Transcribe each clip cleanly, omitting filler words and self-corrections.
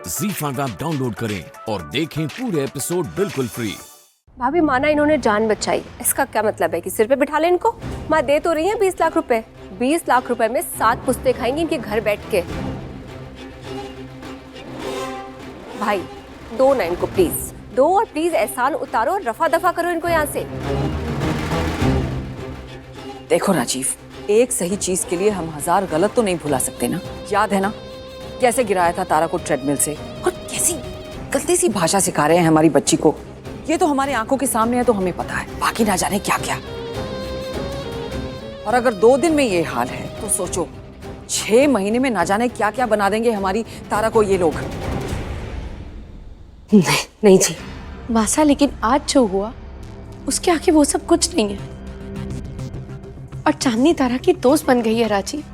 ZEE5 app download करें और देखें पूरे एपिसोड बिल्कुल फ्री। भाभी माना इन्होंने जान बचाई, इसका क्या मतलब है कि सिर पे बिठा ले इनको? माँ दे तो रही है 20 लाख रुपए। 20 लाख रुपए में 7 पुस्तें खाएंगी इनके घर बैठ के। भाई दो ना इनको प्लीज, दो और प्लीज एहसान उतारो और रफा दफा करो इनको यहाँ से। देखो राजीव, एक सही चीज के लिए हम 1000 गलत तो नहीं भुला सकते ना। याद है ना कैसे गिराया था तारा को ट्रेडमिल से, और कैसी गलती सी भाषा सिखा रहे हैं हमारी बच्ची को। ये तो हमारे आंखों के सामने है तो हमें पता है, बाकी ना जाने क्या क्या। और अगर 2 दिन में ये हाल है तो सोचो 6 महीने में ना जाने क्या क्या बना देंगे हमारी तारा को ये लोग। नहीं जी मासा, लेकिन आज जो हुआ उसके आगे वो सब कुछ नहीं है। और चांदनी तारा की दोस्त बन गई है राजी।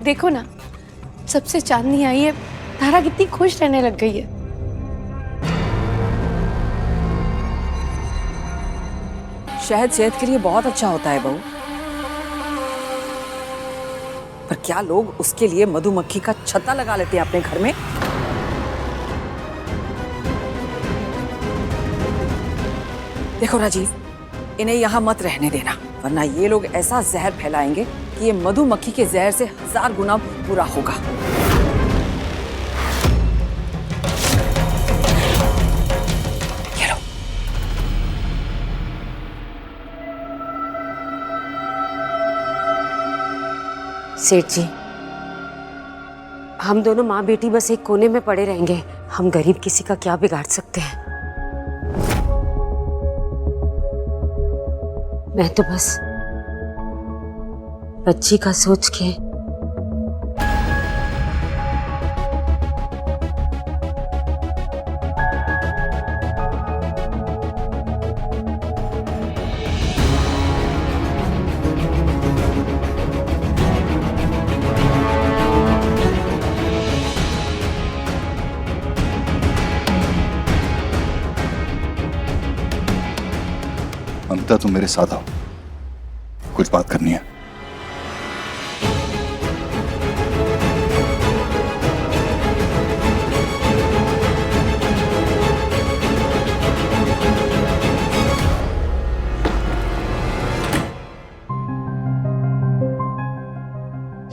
देखो ना, सबसे चांदनी आई है, तारा कितनी खुश रहने लग गई है। शहद सेहत के लिए बहुत अच्छा होता है बहू, पर क्या लोग उसके लिए मधुमक्खी का छत्ता लगा लेते हैं अपने घर में? देखो राजीव, इन्हें यहाँ मत रहने देना, वरना ये लोग ऐसा जहर फैलाएंगे कि ये मधुमक्खी के जहर से 1000 गुना बुरा होगा। ये लो। सेठ जी, हम दोनों माँ बेटी बस एक कोने में पड़े रहेंगे। हम गरीब किसी का क्या बिगाड़ सकते हैं। मैं तो बस बच्ची का सोच के ममता, तुम मेरे साथ आओ, कुछ बात करनी है।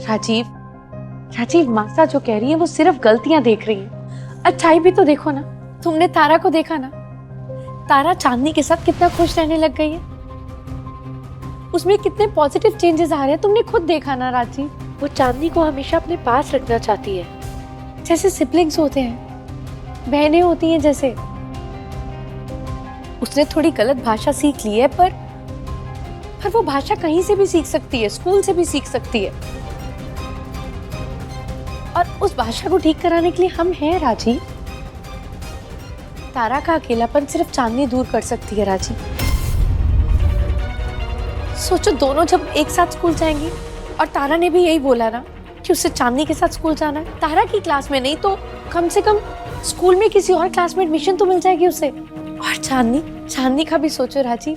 राजीव, राजीव मासा जो कह रही है वो सिर्फ गलतियां देख रही है। अच्छाई भी तो देखो ना। तुमने तारा को देखा ना, तारा चांदनी के साथ कितना खुश रहने लग गई है। उसमें कितने पॉजिटिव चेंजेस आ रहे हैं, तुमने खुद देखा ना राजीव। वो चांदनी को हमेशा अपने पास रखना चाहती है, जैसे सिबलिंग्स होते हैं, बहनें होती हैं जैसे। उसने थोड़ी गलत भाषा सीख ली है, पर वो भाषा कहीं से भी सीख सकती है, स्कूल से भी सीख सकती है। और उस भाषा को ठीक कराने के लिए हम हैं राजीव। तारा का अकेलापन सिर्फ चांदनी दूर कर सकती है राजी। सोचो, दोनों जब एक साथ स्कूल जाएंगी, और तारा ने भी यही बोला ना कि उसे चांदनी के साथ स्कूल जाना है। तारा की क्लास में नहीं तो कम से कम स्कूल में किसी और क्लास में एडमिशन तो मिल जाएगी उसे। और चांदनी का भी सोचो राजी,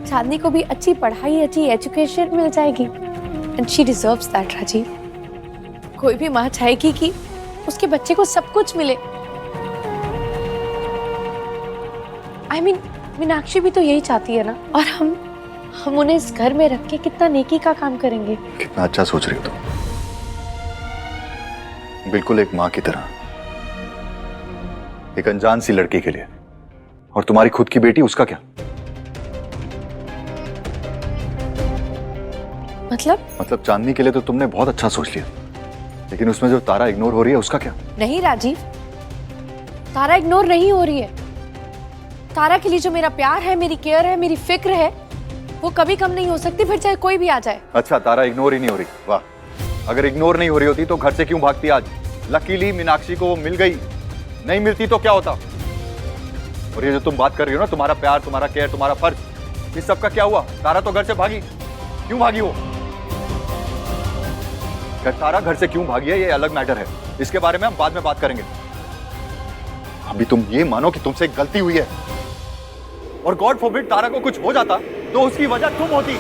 चांदनी को भी अच्छी पढ़ाई, अच्छी एजुकेशन मिल जाएगी। एंड शी डिजर्व्स दैट राजी। कोई भी माँ चाहेगी कि उसके बच्चे को सब कुछ मिले। I mean, मीनाक्षी भी तो यही चाहती है ना। और हम उन्हें इस घर में रख के कितना नेकी का काम करेंगे। कितना अच्छा सोच रही हो तुम, बिल्कुल एक माँ की तरह, एक अनजान सी लड़की के लिए। और तुम्हारी खुद की बेटी, उसका क्या? मतलब चांदनी के लिए तो तुमने बहुत अच्छा सोच लिया, लेकिन उसमें जो तारा इग्नोर हो रही है उसका क्या? नहीं राजीव, तारा इग्नोर नहीं हो रही है। तारा के लिए जो मेरा प्यार है, मेरी केयर है, मेरी फिक्र है, वो कभी कम नहीं हो सकती, फिर चाहे कोई भी आ जाए। अच्छा, तारा इग्नोर ही नहीं हो रही, वाह। अगर इग्नोर नहीं हो रही होती तो घर से क्यों भागती आज? लकीली मीनाक्षी को वो मिल गई, नहीं मिलती तो क्या होता? और ये जो तुम बात कर रही हो ना, तुम्हारा प्यार, तुम्हारा केयर, तुम्हारा फर्ज, इस सब का क्या हुआ? तारा तो घर से भागी, क्यों भागी वो? तारा घर से क्यों भागी है ये अलग मैटर है, इसके बारे में हम बाद में बात करेंगे। अभी तुम ये मानो कि तुमसे एक गलती हुई है, और गॉड फॉरबिड तारा को कुछ हो जाता तो उसकी वजह तुम होती।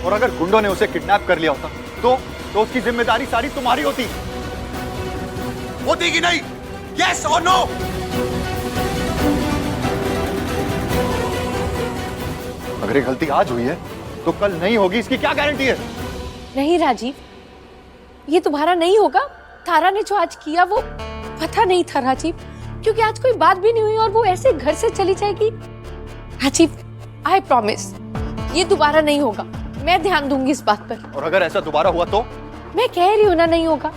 और अगर गुंडों ने उसे किडनैप कर लिया होता तो उसकी जिम्मेदारी सारी तुम्हारी होती। होती कि नहीं? यस और नो? अगर ये गलती आज हुई है तो कल नहीं होगी, इसकी क्या गारंटी है? नहीं राजीव, ये तुम्हारा नहीं होगा। तारा ने जो आज किया वो पता नहीं था राजीव, क्योंकि आज कोई बात भी नहीं हुई और वो ऐसे घर से चली जाएगी। राजीव, आई प्रॉमिस ये दोबारा नहीं होगा। मैं ध्यान दूंगी इस बात पर। और अगर ऐसा दोबारा हुआ तो? मैं कह रही हूँ ना, नहीं होगा।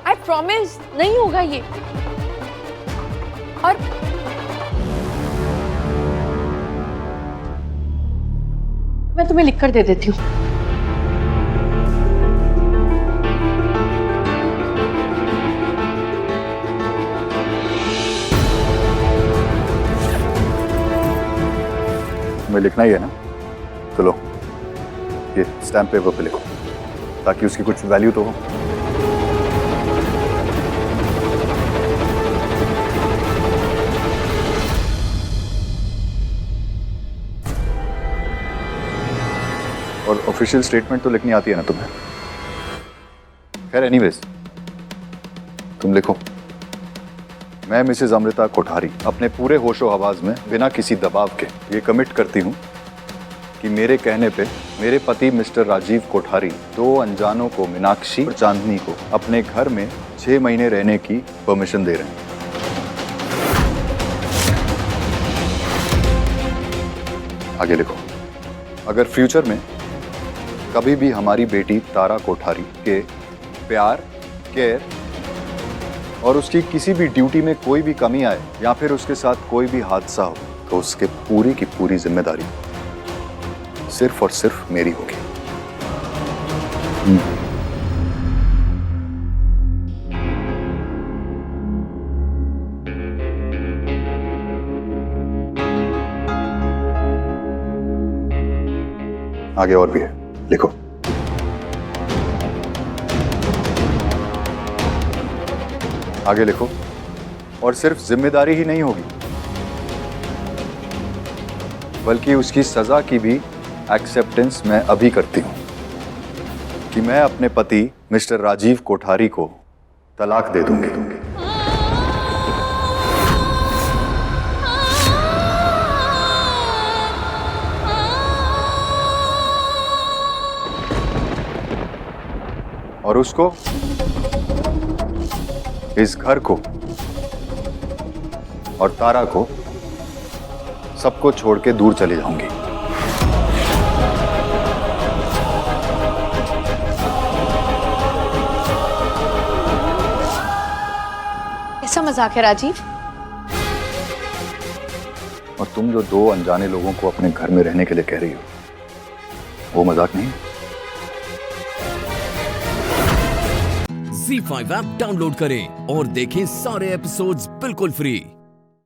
आई प्रॉमिस नहीं होगा ये। और मैं तुम्हें लिख कर दे देती हूँ। तुम्हें लिखना ही है ना? तो लो, ये स्टैम्प पेपर पे लिखो ताकि उसकी कुछ वैल्यू तो हो। और ऑफिशियल स्टेटमेंट तो लिखनी आती है ना तुम्हें? खैर एनीवेज, तुम लिखो। मैं मिसेज अमृता कोठारी अपने पूरे होशो हवास में बिना किसी दबाव के ये कमिट करती हूँ कि मेरे कहने पे मेरे पति मिस्टर राजीव कोठारी 2 अनजानों को, मीनाक्षी और चांदनी को, अपने घर में 6 महीने रहने की परमिशन दे रहे हैं। आगे लिखो, अगर फ्यूचर में कभी भी हमारी बेटी तारा कोठारी के प्यार, केयर और उसकी किसी भी ड्यूटी में कोई भी कमी आए या फिर उसके साथ कोई भी हादसा हो तो उसके पूरी की पूरी जिम्मेदारी सिर्फ और सिर्फ मेरी होगी। आगे और भी है, लिखो। आगे लिखो, और सिर्फ जिम्मेदारी ही नहीं होगी बल्कि उसकी सजा की भी एक्सेप्टेंस मैं अभी करती हूं कि मैं अपने पति मिस्टर राजीव कोठारी को तलाक दे दूंगी। और उसको, इस घर को और तारा को, सबको छोड़ के दूर चली जाऊंगी। ऐसा मजाक है राजीव? और तुम जो 2 अनजाने लोगों को अपने घर में रहने के लिए कह रही हो, वो मजाक नहीं? Z5 ऐप डाउनलोड करें और देखें सारे एपिसोड्स बिल्कुल फ्री।